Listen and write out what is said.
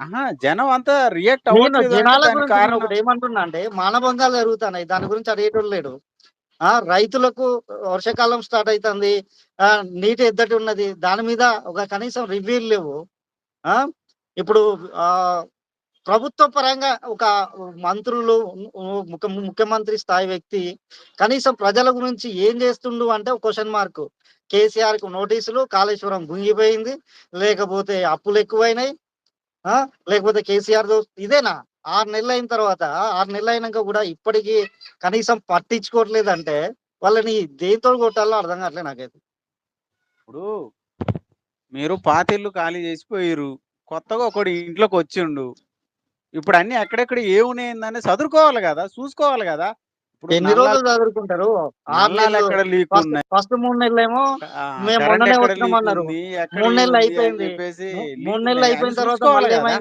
అహా! జనం అంతా రియాక్ట్ నేను అవ్వట్లేదంటే జనాల దానికి గురించి కారణం నేనొకటేమంటున్నా అంటే, మానభంగాలు జరుగుతాన్నాయి. దాని గురించి అడిగేటోడు లేడు. రైతులకు వర్షాకాలం స్టార్ట్ అయితంది. నీటి ఎద్దడి ఉన్నది. దాని మీద ఒక కనీసం రివ్యూలు లేవు. ఆ! ఇప్పుడు ఆహ్, ప్రభుత్వ పరంగా ఒక మంత్రులు ముఖ్యమంత్రి స్థాయి వ్యక్తి కనీసం ప్రజల గురించి ఏం చేస్తుండు అంటే ఒక క్వెషన్ మార్క్. కేసీఆర్‌కు నోటీసులు, కాళేశ్వరం గుంగిపోయింది, లేకపోతే అప్పులెక్కువైనాయి. ఆ! లేకపోతే కేసీఆర్‌దో ఇదేనా? 6 నెలలయిన తర్వాత 6 నెలలయినంక గూడా ఇప్పటికి కనీసం పట్టించుకోవట్లేదంటే, వాళ్ళని దేనితోని కొట్టాలో అర్థం కావట్లే నాకైతే. ఇప్పుడు మీరు పాతిల్లు ఖాళీ చేసి పోయిర్రు. కొత్తగా ఒకడు ఇంట్లోకొచ్చిండు. ఇప్పుడు అన్నీ ఎక్కడెక్కడ ఏమున్నాయిందని సదురుకోవాలి గదా! చూసుకోవాలి గదా! ఇప్పుడు ఎన్ని రోజులు చదువుకుంటారు? 6 నెలలు. నల్లాలెక్కడ ఫస్ట్ లీకున్నాయి. ఫస్ట్ 3 నెలలేమో మేము కరెంట్ మొన్ననే ఎక్కడ వచ్చినామన్నారు. లీకుంది, ఎక్కడ 3 నెలలు ఏముంది అని అయిపోయింది. జెప్పేసి 3 నెలలు లీకున్నాయి. అన్ని అయిపోయిన తర్వాత చూసుకోవాలి గదా! మళ్ళేమైంది?